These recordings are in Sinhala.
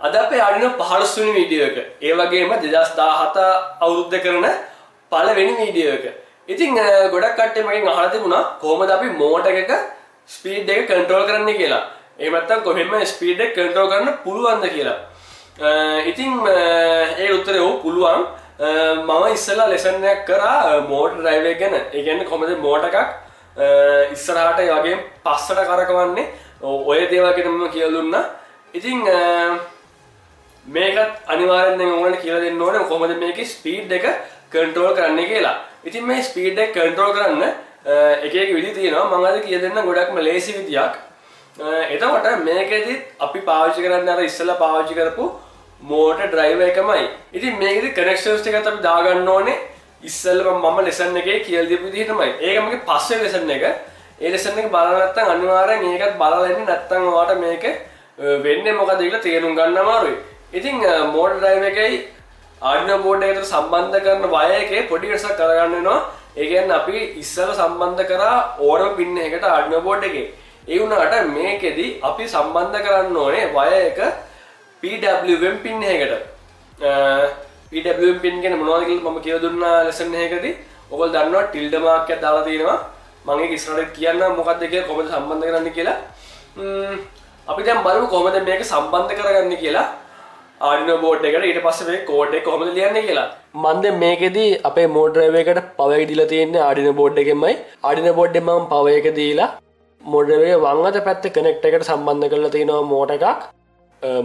අද අපේ Arduino 15 වෙනි වීඩියෝ එක. ඒ වගේම 2017 අවුරුද්ද කරන පළවෙනි වීඩියෝ එක. ඉතින් ගොඩක් කට්ටිය මගෙන් අහලා තිබුණා කොහොමද අපි මෝටර් එකක ස්පීඩ් එක කන්ට්‍රෝල් කරන්නේ කියලා. එහෙම නැත්නම් කොහෙන්ම ස්පීඩ් එක කන්ට්‍රෝල් කරන්න පුළුවන්ද කියලා. ඉතින් ඒ උත්තරේ ඔව් පුළුවන්. මම ඉස්සෙල්ලා ලෙසන් එකක් කරා මෝටර් ඩ්‍රයිව් එක ගැන. ඒ කියන්නේ කොහොමද මෝටර් එකක් ඉස්සරහට ඒ වගේම පස්සට කරකවන්නේ. ඔය දේවල් ගැන මම කියලා දුන්නා. ඉතින් මේකත් අනිවාර්යෙන් දැන් ඔයගොල්ලන්ට කියලා දෙන්න ඕනේ කොහොමද මේකේ ස්පීඩ් එක කන්ට්‍රෝල් කරන්නේ කියලා. ඉතින් මේ ස්පීඩ් එක කන්ට්‍රෝල් කරන්න එක එක විදි තියෙනවා. මම අද කියලා දෙන්නම් ගොඩක්ම ලේසි විදියක්. එතකොට මේකෙදි අපි පාවිච්චි කරන්නේ අර ඉස්සෙල්ලා පාවිච්චි කරපු මෝටර් ඩ්‍රයිවර් එකමයි. ඉතින් මේකෙදි කනෙක්ෂන්ස් ටිකත් අපි දාගන්න ඕනේ. ඉස්සෙල්ලා මම ලෙසන් එකේ කියලා දීපු විදිහටමයි. ඒක මගේ පස්සේ ලෙසන් එක. ඒ ලෙසන් එක බලලා නැත්නම් අනිවාර්යෙන් මේකත් බලලා ඉන්න නැත්නම් ඔයාලට මේක වෙන්නේ මොකද කියලා තේරුම් ගන්න අමාරුයි. ඉතින් මෝටර් ඩ්‍රයිව් එකයි Arduino board එකට සම්බන්ධ කරන වයර් එකේ පොඩි වෙනසක් කරගන්න වෙනවා. ඒ කියන්නේ අපි ඉස්සෙල්ලා සම්බන්ධ කරා ඕනම පින් එකකට Arduino board එකේ. ඒ වුණාට මේකෙදි අපි සම්බන්ධ කරන්න ඕනේ වයර් එක PWM පින් එකකට. PWM පින් කියන්නේ මොනවද කියලා මම කියලා දුන්නා ලෙසන් එකකදී. ඔයගොල්ලෝ දන්නවා ටිල්ඩ මාක් එකක් දාලා තියෙනවා. මම ඒක ඉස්සරහට කියන්නම් මොකක්ද කියලා කොහොමද සම්බන්ධ කරන්නේ කියලා. අපි දැන් බලමු කොහොමද මේක සම්බන්ධ කරගන්නේ කියලා Arduino board එකට. ඊට පස්සේ මේ කෝඩ් එක කොහොමද ලියන්නේ කියලා. මම දැන් මේකෙදි අපේ මෝටර් ඩ්‍රයිව් එකට පවර් එක දීලා තියෙන්නේ Arduino board එකෙන්මයි. Arduino board එකෙන් මම පවර් එක දීලා මෝටර් ඩ්‍රයිව් එකේ වම් අත පැත්තේ කනෙක්ට් එකට සම්බන්ධ කරලා තියෙනවා මෝටර් එකක්.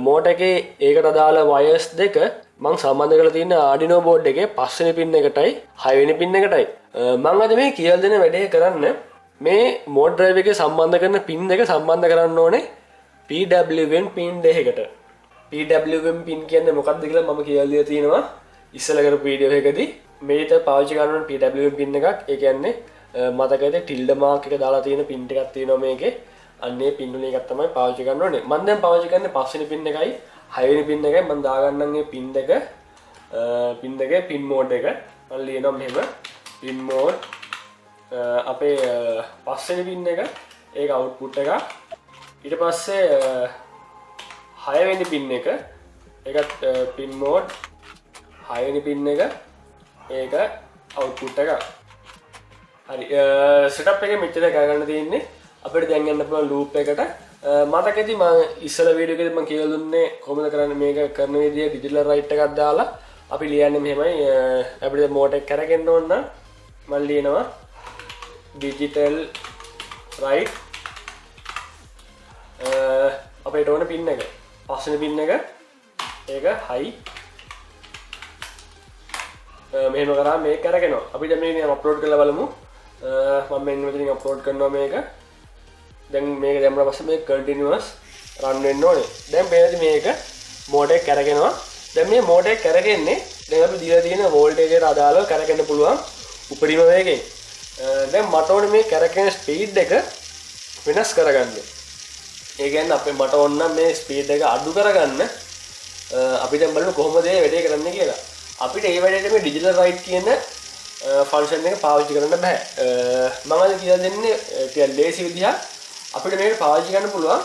මෝටර් එකේ ඒකට අදාළ වයර්ස් දෙක මම සම්බන්ධ කරලා තියෙන්නේ Arduino board එකේ 5 වෙනි පින් එකටයි 6 වෙනි පින් එකටයි. මම අද මේ කියලා දෙන වැඩේ කරන්න මේ මෝටර් ඩ්‍රයිව් එකේ සම්බන්ධ කරන පින් දෙක සම්බන්ධ කරන්න ඕනේ PWM පින් දෙකකට. PWM පින් කියන්නේ මොකක්ද කියලා මම කියලා දීලා තියෙනවා ඉස්සෙල්ලා කරපු වීඩියෝ එකකදී. මේක පාවිච්චි කරන PWM පින් එකක්. ඒ කියන්නේ මතකද ටිල්ඩ මාක් එක දාලා තියෙන පින් ටිකක් තියෙනවා මේකේ. අන්නේ පින් වල එකක් තමයි පාවිච්චි කරන්න ඕනේ. මම දැන් පාවිච්චි කරන්නේ 5 වෙනි පින් එකයි 6 වෙනි පින් එකයි. මම දාගන්නම් මේ පින් දෙකේ පින් මෝඩ් එක. මම ලියනවා මෙහෙම පින් මෝඩ් අපේ 5 වෙනි පින් එක ඒක අවුට්පුට් එක. ඊට පස්සේ 6 වෙනි පින් එක ඒකත් පින් මෝඩ් 6 වෙනි පින් එක ඒක අවුට්පුට් එක. හරි සෙටප් එකේ මෙච්චර කරගන්න තියෙන්නේ. අපිට දැන් යන්න පුළුවන් ලූප් එකට. මතකෙදි මම ඉස්සෙල්ලා වීඩියෝ එකේදී මම කියලා දුන්නේ කොහොමද කරන්නේ මේක කරන විදිය ඩිජිටල් රයිට් එකක් දාලා අපි ලියන්නේ මෙහෙමයි. අපිට මෝටර් එක කරගෙන ඕන නම් මම ලියනවා ඩිජිටල් රයිට් අපිට ඕන පින් එක 5 වෙනි පින් එක ඒක හයි මෙහෙම කරා මේක කරගෙනවා. අපි දැන් මේක අප්ලෝඩ් කරලා බලමු. මම මෙන්න මෙතනින් අප්ලෝඩ් කරනවා මේක. දැන් මේක දැම්මම පස්සේ මේක කන්ටිනියුවස් රන් වෙන්න ඕනේ. දැන් මේක මෝටර් එක කරගෙනවා. දැන් මේ මෝටර් එක කරගෙන්නේ දැන් අපි දීලා තියෙන වෝල්ටේජ් එකට අදාළව කරගෙන්න පුළුවන් උපරිම වේගයෙන්. දැන් මට ඕනේ මේ කරගෙන ස්පීඩ් එක වෙනස් කරගන්න. ඒ කියන්නේ අපේ මට ඕන නම් මේ ස්පීඩ් එක අඩු කරගන්න අපි දැන් බලමු කොහොමද මේ වැඩේ කරන්නේ කියලා. අපිට මේ වැඩේට මේ ඩිජිටල් රයිට් කියන ෆන්ක්ෂන් එක පාවිච්චි කරන්න බෑ. මම අද කියලා දෙන්නේ ටිකක් ලේසි විදිහක්. අපිට මේක පාවිච්චි කරන්න පුළුවන්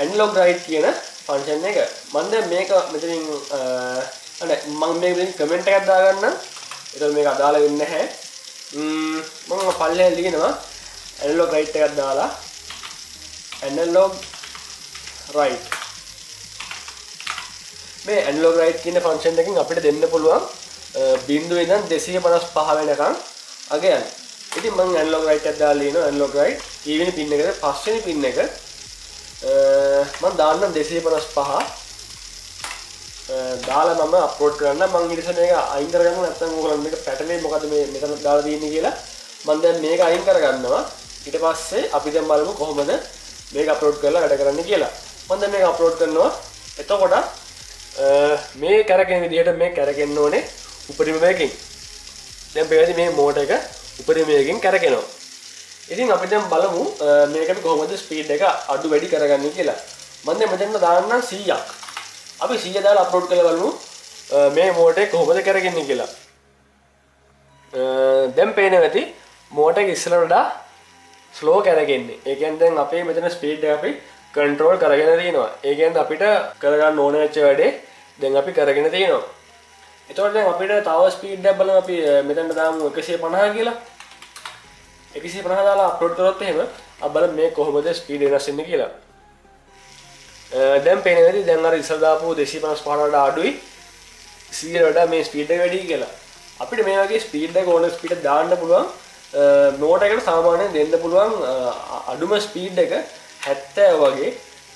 ඇනලොග් රයිට් කියන ෆන්ක්ෂන් එක. මම දැන් මේක මෙතනින් මම මේකෙන් කමෙන්ට් එකක් දාගන්නම්. ඒක මේක අදාළ වෙන්නේ නැහැ. මම පල්ලෙහාට ලියනවා ඇනලොග් රයිට් එකක් දාලා ඇනලොග් රයිට්. මේ ඇනලොග් රයිට් කියන ෆන්ක්ෂන් එකකින් අපිට දෙන්න පුළුවන් 0 ඉඳන් 255 වෙනකන් අගයන්. ඉතින් මම ඇනලොග් රයිට් එකක් දාලා ලියනවා ඇනලොග් රයිට් ඊවෙනි පින් එකද 5 වෙනි පින් එක මම දාන්නම් 255 දාලා මම අප්ලෝඩ් කරන්න. මම ඊට පස්සේ මේක අයින් කරගන්න නැත්නම් ඕගොල්ලෝ මේක පැටලෙන්නේ මොකද මේ මෙතන දාලා තියෙන්නේ කියලා මම දැන් මේක අයින් කරගන්නවා. ඊට පස්සේ අපි දැන් බලමු කොහොමද මේක අප්ලෝඩ් කරලා වැඩ කරන්න කියලා. මම දැන් මේක අප්ලෝඩ් කරනවා. එතකොට මේ කරගෙන විදිහට මේ කරගෙන්න ඕනේ උපරිම වේගයෙන්. දැන් බලද්දි මේ මෝටර් එක උපරිම වේගයෙන් කරගෙනවා. ඉතින් අපි දැන් බලමු මේකට කොහොමද ස්පීඩ් එක අඩු වැඩි කරගන්නේ කියලා. මම දැන් මෙතන දාන්නම් 100ක්. අපි 100 දාලා අප්ලෝඩ් කරලා බලමු මේ මෝටර් එක කොහොමද කරගෙන්නේ කියලා. දැන් පේනවා ඇති මෝටර් එක ඉස්සරහට වඩා ස්ලෝ කරගෙන්නේ. ඒ කියන්නේ දැන් අපේ මෙතන ස්පීඩ් එක අපි කන්ට්‍රෝල් කරගෙන තියෙනවා. ඒ කියන්නේ අපිට කරගන්න ඕන වෙච්ච වැඩේ දැන් අපි කරගෙන තියෙනවා. එතකොට දැන් අපිට තව ස්පීඩ් එකක් බලමු. අපි මෙතනට දාමු 150 කියලා. 150 දාලා අප්ලෝඩ් කරොත් එහෙම අපි බලමු මේ කොහොමද ස්පීඩ් වෙනස් වෙන්නේ කියලා. දැන් පේන්නේ නැති දැන් අර ඉස්සර දාපු 255 වඩා අඩුයි 100 වඩා මේ ස්පීඩ් එක වැඩි කියලා. අපිට මේ වගේ ස්පීඩ් එක ඕන ස්පීඩ් එක දාන්න පුළුවන්. නෝට් එකකට සාමාන්‍යයෙන් දෙන්න පුළුවන් අඩුම ස්පීඩ් එක 70 වගේ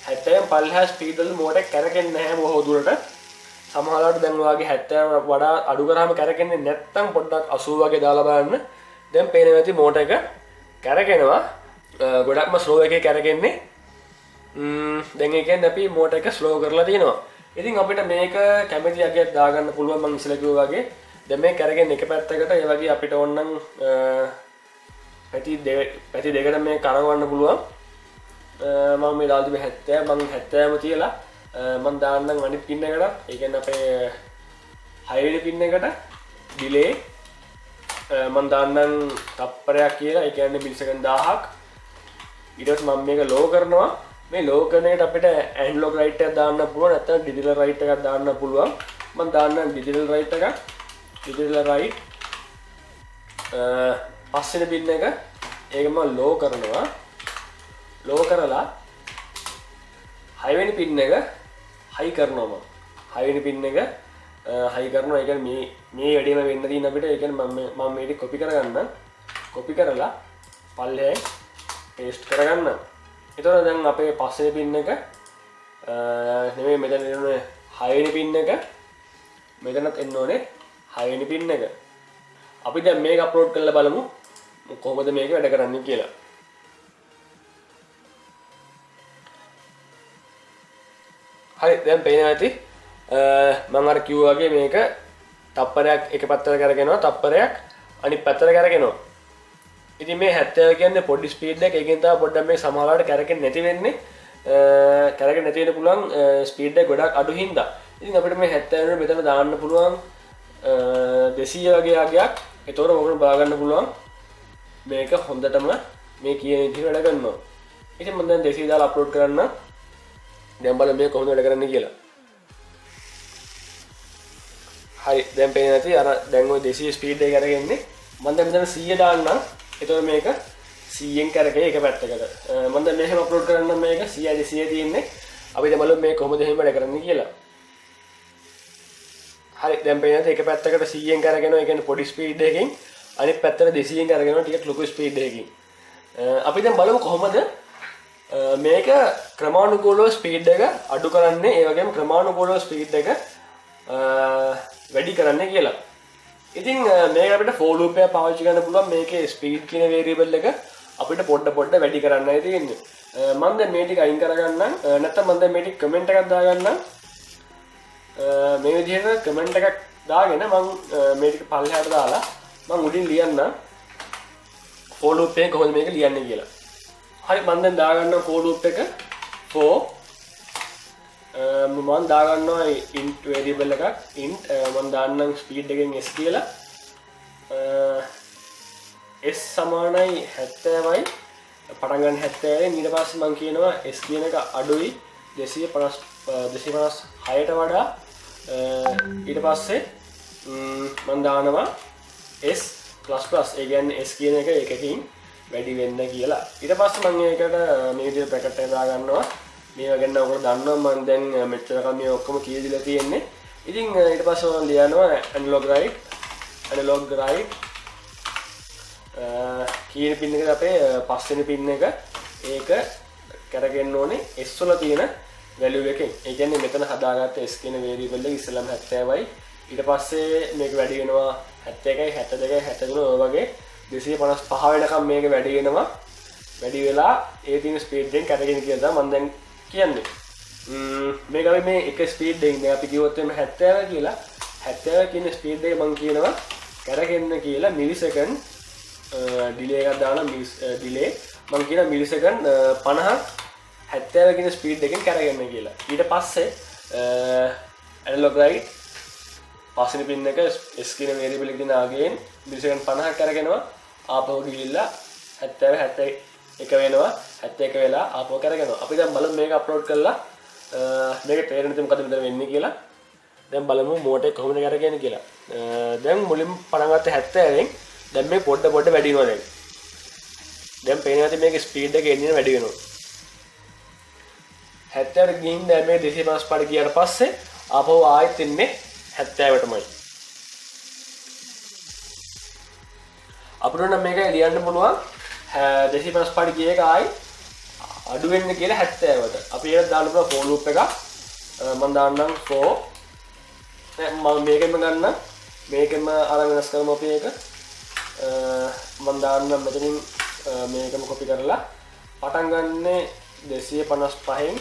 70න් පල්ලෙහා ස්පීඩ් වල මෝටර් එක කැරකෙන්නේ නැහැ බොහෝ දුරට. සමහරවිට දැන් ඔයාගේ 70 වඩා අඩු කරාම කැරකෙන්නේ නැත්නම් පොඩ්ඩක් 80 වගේ දාලා බලන්න. දැන් පේනවා ඇති මෝටර් එක කැරකෙනවා. ගොඩක්ම ස්ලෝ එකේ කැරකෙන්නේ. දැන් ඒ කියන්නේ අපි මෝටර් එක ස්ලෝ කරලා තියෙනවා. ඉතින් අපිට මේක කැමති යකයක් දාගන්න පුළුවන් මම ඉස්සෙල්ලා කිව්වා වගේ. දැන් මේ කැරකෙන්නේ එක පැත්තකට ඒ වගේ අපිට ඕනනම් පැති දෙකට මේ කරවන්න පුළුවන්. මම මේ දාලා තිබේ 70 මම 70ම තියලා මම දාන්නම් අනිත් පින් එකට. ඒ කියන්නේ අපේ 6 වෙනි පින් එකට ඩිලේ මම දාන්නම් තප්පරයක් කියලා. ඒ කියන්නේ මිලිසෙකන්ඩ් 1000ක්. ඊට පස්සේ මම මේක ලෝ කරනවා. මේ ලෝ කරන එකට අපිට ඇනලොග් රයිට් එකක් දාන්න පුළුවන් නැත්නම් ඩිජිටල් රයිට් එකක් දාන්න පුළුවන්. මම දාන්නම් ඩිජිටල් රයිට් එකක්. ඩිජිටල් රයිට් පස්වෙනි පින් එක ඒක මම ලෝ කරනවා. ලෝ කරලා 6 වෙනි පින් එක හයි කරනවා මම. 6 වෙනි පින් එක හයි කරනවා. ඒ කියන්නේ මේ වැඩේම වෙන්න තියෙන අපිට. ඒ කියන්නේ මම මේක කොපි කරගන්න. කොපි කරලා පල්ලෙහායි පේස්ට් කරගන්න. එතකොට දැන් අපේ පස්වෙනි පින් එක නෙමෙයි මෙතන එන්නේ 6 වෙනි පින් එක. මෙතනත් එන්න ඕනේ 6 වෙනි පින් එක. අපි දැන් මේක අප්ලෝඩ් කරලා බලමු කොහොමද මේක වැඩ කරන්නේ කියලා. හරි දැන් පේනවා ඇති මම අර කිව්වා වගේ මේක තප්පරයක් එක පැත්තට කරගෙනවා තප්පරයක් අනිත් පැත්තට කරගෙනවා. ඉතින් මේ 70 කියන්නේ පොඩි ස්පීඩ් එක. ඒකෙන් තමයි පොඩ්ඩක් මේ සමහරවිට කැරකෙන්නේ නැති වෙන්නේ. කැරකෙන්නේ නැති වෙන්න පුළුවන් ස්පීඩ් එක ගොඩක් අඩු හින්දා. ඉතින් අපිට මේ 70 වෙනි මෙතන දාන්න පුළුවන් 200 වගේ ආගයක්. ඒතකොට ඔයගොල්ලෝ බලා ගන්න පුළුවන් මේක හොඳටම මේ කියන විදිහට වැඩ කරනවා. ඉතින් මම දැන් 200 දාලා අප්ලෝඩ් කරන්න. දැන් බලන්න මේ කොහොමද වැඩ කරන්නේ කියලා. හරි දැන් පේන්නේ නැති අර දැන් ওই 200 ස්පීඩ් එක කරගෙන්නේ. මම දැන් මෙතන 100 දාන්නම්. එතකොට මේක 100න් කරකේ එක පැත්තකට. මම දැන් මෙහෙම අප්ලෝඩ් කරන්න මේක 100 200 තියෙන්නේ. අපි දැන් බලමු මේ කොහොමද එහෙම වැඩ කරන්නේ කියලා. හරි දැන් පේන්නේ නැති එක පැත්තකට 100න් කරගෙනවා. ඒ කියන්නේ පොඩි ස්පීඩ් එකකින් අනිත් පැත්තට 200න් කරගෙනවා ටිකක් ලොකු ස්පීඩ් එකකින්. අපි දැන් බලමු කොහොමද මේක ක්‍රමානුකූලව ස්පීඩ් එක අඩු කරන්නේ ඒ වගේම ක්‍රමානුකූලව ස්පීඩ් එක වැඩි කරන්නේ කියලා. ඉතින් මේක අපිට for loop එක පාවිච්චි කරන්න පුළුවන්. මේකේ ස්පීඩ් කියන variable එක අපිට පොඩ වැඩි කරන්නයි තියෙන්නේ. මම දැන් මේ ටික අයින් කරගන්නම්. නැත්නම් මම දැන් මේ ටික කමෙන්ට් එකක් දාගන්නම්. මේ විදිහට කමෙන්ට් එකක් දාගෙන මම මේ ටික පල්ලෙහාට දාලා මම උඩින් ලියන්නම් for loop එක කොහොමද මේක ලියන්නේ කියලා. හරි මම දැන් දාගන්නවා for loop එක for මම දාගන්නවා int variable එකක් int මම දාන්නම් speed එකෙන් s කියලා s සමානයි 70යි පටන් ගන්න 70යි ඊට පස්සේ මම කියනවා s කියන එක අඩුයි 256ට වඩා ඊට පස්සේ මම දානවා s++ ඒ කියන්නේ s කියන එක එකකින් වැඩි වෙන්න කියලා. ඊට පස්සේ මම ඒකට මේ විදිහට බ්‍රැකට් එක දාගන්නවා. මේවා ගැන ඔයගොල්ලෝ දන්නවා මම දැන් මෙච්චර කම මේ ඔක්කොම කියලා තියෙන්නේ. ඉතින් ඊට පස්සේ මම ලියනවා analog write කීන පින් එකට අපේ පස්වෙනි පින් එක ඒක කරගෙන ඕනේ s වල තියෙන value එකෙන්. ඒ කියන්නේ මෙතන හදාගත්ත s කියන variable එක ඉස්සෙල්ලාම 70යි. ඊට පස්සේ මේක වැඩි වෙනවා 71යි 72යි 73 ඔය වගේ 255 වෙනකම් මේක වැඩි වෙනවා. වැඩි වෙලා ඒ තියෙන ස්පීඩ් එකෙන් කරගෙන කියලා මම දැන් කියන්නේ. මේක අපි මේ එක ස්පීඩ් එකකින් දැන් අපි කිව්වොත් එimhe 70 කියලා 70 කියන ස්පීඩ් එක මම කියනවා කරගෙන කියලා මිලිසෙකන්ඩ් ඩිලේ එකක් දාලා ඩිලේ මම කියන මිලිසෙකන්ඩ් 50 70 කියන ස්පීඩ් එකෙන් කරගෙන කියලා. ඊට පස්සේ ඇනලොග් රයිට් පස්වෙනි පින් එක s කියන variable එකකින් ආගෙන් මිලිසෙකන්ඩ් 50ක් කරගෙනවා ආපහු ගිහිල්ලා 70 එක වෙනවා 71 වෙලා ආපහු කරගෙනවා. අපි දැන් බලමු මේක අප්ලෝඩ් කරලා මේක තේරෙන්නේ නැති මොකද මෙතන වෙන්නේ කියලා. දැන් බලමු මෝටරේ කොහොමද කරගෙන කියලා. දැන් මුලින්ම පටන් ගත්ත 70 න් දැන් මේ පොඩ වැඩි වෙනවා දැන්. දැන් පේනවා නැති මේක ස්පීඩ් එක එන්නේ වැඩි වෙනවා. 70ට ගිහින් දැන් මේ 255ට ගියාට පස්සේ ආපහු ආයෙත් එන්නේ 70ටමයි. අපිට නම් මේක ලියන්න පුළුවන් 255ට ගිය එක ආයි අඩු වෙන්න කියලා 70ට. අපි ඒක දාන්න පුළුවන් for loop එකක්. මම දාන්නම් for මම මේකෙම ගන්න මේකෙම අර වෙනස් කරමු අපි ඒක. මම දාන්නම් මෙතනින් මේකම copy කරලා පටන් ගන්නේ 255න්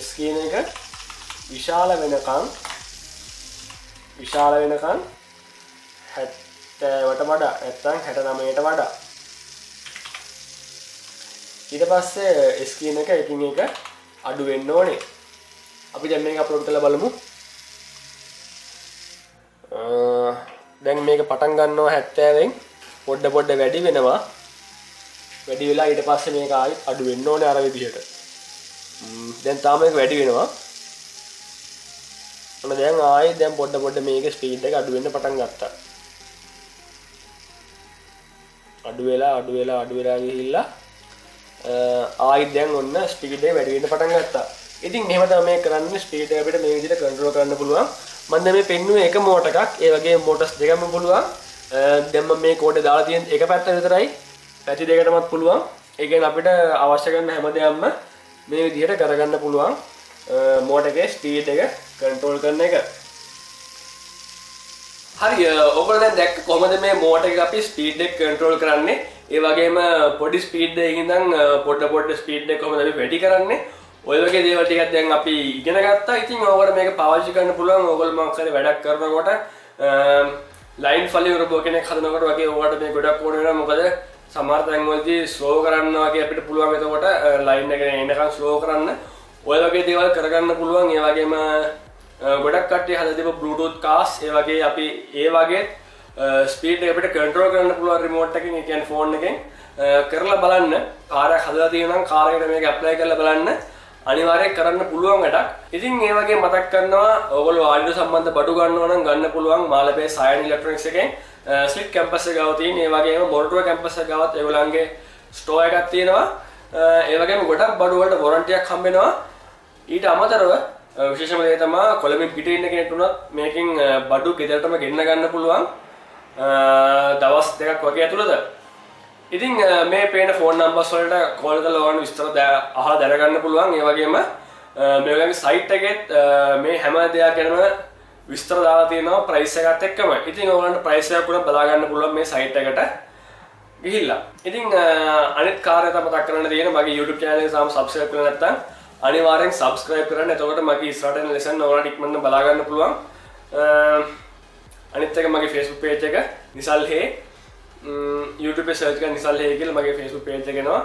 s කියන එක විශාල වෙනකන් 70ට වඩා නැත්නම් 69ට වඩා ඊට පස්සේ s කියන එක එකින් එක අඩු වෙන්න ඕනේ. අපි දැන් මේක අප්ලෝඩ් කරලා බලමු. දැන් මේක පටන් ගන්නවා 70න් පොඩ වැඩි වෙනවා. වැඩි වෙලා ඊට පස්සේ මේක ආයෙත් අඩු වෙන්න ඕනේ අර විදිහට. දැන් තාම මේක වැඩි වෙනවා. ඔන්න දැන් ආයෙත් දැන් පොඩ මේකේ ස්පීඩ් එක අඩු වෙන්න පටන් ගත්තා. අඩු වෙලා ගිහිල්ලා ආයෙත් දැන් ඔන්න ස්පීඩ් එක වැඩි වෙන්න පටන් ගත්තා. ඉතින් මෙහෙම තමයි මේ කරන්නේ ස්පීඩ් එක අපිට මේ විදිහට කන්ට්‍රෝල් කරන්න පුළුවන්. මම දැන් මේ පෙන්නුවේ එක මෝටර් එකක්. ඒ වගේම මෝටර්ස් දෙකම පුළුවන්. දැන් මම මේ කෝඩේ දාලා තියෙන එක පැත්ත විතරයි. පැති දෙකටමත් පුළුවන්. ඒ කියන්නේ අපිට අවශ්‍ය කරන හැම දෙයක්ම මේ විදිහට කරගන්න පුළුවන්. මෝටර් එකේ ස්පීඩ් එක කන්ට්‍රෝල් කරන එක. හරි ඔයගොල්ලෝ දැන් දැක්ක කොහොමද මේ මෝටර් එක අපි ස්පීඩ් එක කන්ට්‍රෝල් කරන්නේ. ඒ වගේම පොඩි ස්පීඩ් එකකින් ඉඳන් පොඩ ස්පීඩ් එක කොහොමද අපි වැඩි කරන්නේ. ඔය වගේ දේවල් ටිකක් දැන් අපි ඉගෙන ගත්තා. ඉතින් ඔයගොල්ලෝ මේක පාවිච්චි කරන්න පුළුවන්. ඔයගොල්ලෝ මොකක් හරි වැඩක් කරනකොට ලයින් ෆලියර් රොබෝ කෙනෙක් හදනකොට වගේ ඔයාලට මේ ගොඩක් ඕන වෙනවා. මොකද සමහර තැන්වලදී ස්ලෝ කරන්න වගේ අපිට පුළුවන්. එතකොට ලයින් එක එනකන් ස්ලෝ කරන්න. ඔය වගේ දේවල් කරගන්න පුළුවන්. ඒ වගේම ගොඩක් කට්ටිය හදලා තිබ්බ බ්ලූටූත් කාස් ඒ වගේ අපි ඒ වගේ ස්පීඩ් එක අපිට කන්ට්‍රෝල් කරන්න පුළුවන් රිමෝට් එකකින්. ඒ කියන්නේ ෆෝන් එකෙන් කරලා බලන්න. කාර්යයක් හදලා තියෙනවා නම් කාර්යයකට මේක ඇප්ලයි කරලා බලන්න. අනිවාර්යෙන් කරන්න පුළුවන් වැඩක්. ඉතින් මේ වගේ මතක් කරනවා ඔයගොල්ලෝ ආඩියෝ සම්බන්ධ බඩු ගන්නවා නම් ගන්න පුළුවන් මාළඹේ සයන් ඉලෙක්ට්‍රොනික්ස් එකෙන් ස්ලික් කැම්පස් එක ගාව තියෙන. ඒ වගේම මොරටුව කැම්පස් එක ගාවත් ඒගොල්ලන්ගේ ස්ටෝර් එකක් තියෙනවා. ඒ වගේම ගොඩක් බඩු වලට වොරන්ටි එකක් හම්බ වෙනවා. ඊට අමතරව විශේෂම දේ තමයි කොළඹින් පිටේ ඉන්න කෙනෙක් වුණත් මේකෙන් බඩු ගෙදරටම ගෙන්න ගන්න පුළුවන්. දවස් දෙකක් වගේ ඇතුළත. ඉතින් මේ පේන ෆෝන් නම්බර්ස් වලට කෝල් කරලා ඕන විස්තර අහලා දැනගන්න පුළුවන්. ඒ වගේම මේගොල්ලන්ගේ සයිට් එකෙත් මේ හැම දෙයක් ගැනම විස්තර දාලා තියෙනවා ප්‍රයිස් එකත් එක්කම. ඉතින් ඔයගොල්ලන්ට ප්‍රයිස් එකක් උනත් බලා ගන්න පුළුවන් මේ සයිට් එකට ගිහිල්ලා. ඉතින් අනිත් කාර්යය තමයි මතක් කරන්න තියෙන මගේ YouTube channel එක සාම subscribe කරලා නැත්නම් අනිවාර්යෙන් subscribe කරන්න. එතකොට මගේ ඉස්සරහට එන lesson ඔයාලට ඉක්මනට බලා ගන්න පුළුවන්. අනිත් එක මගේ Facebook page එක නිසල් හේ YouTube එක search කරලා නිසල් හේ කියලා මගේ Facebook page එක එනවා.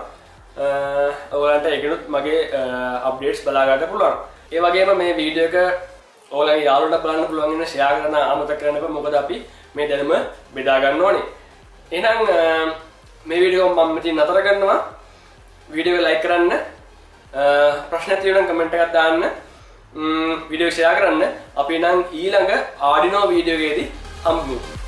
ඔයාලන්ට ඒකනොත් මගේ updates බලා ගන්න පුළුවන්. ඒ වගේම මේ වීඩියෝ එක ඔයාලගේ යාළුවන්ට බලන්න පුළුවන් ඉන්න share කරන්න අමතක කරන්න එපා. මොකද අපි මේ දැනුම බෙදා ගන්න ඕනේ. එහෙනම් මේ වීඩියෝ මම මෙතන නතර කරනවා. වීඩියෝ එක like කරන්න. ප්‍රශ්න තියෙනවා නම් කමෙන්ට් එකක් දාන්න. වීඩියෝ එක share කරන්න. අපි නම් ඊළඟ Arduino වීඩියෝ එකේදී හම්බුමු.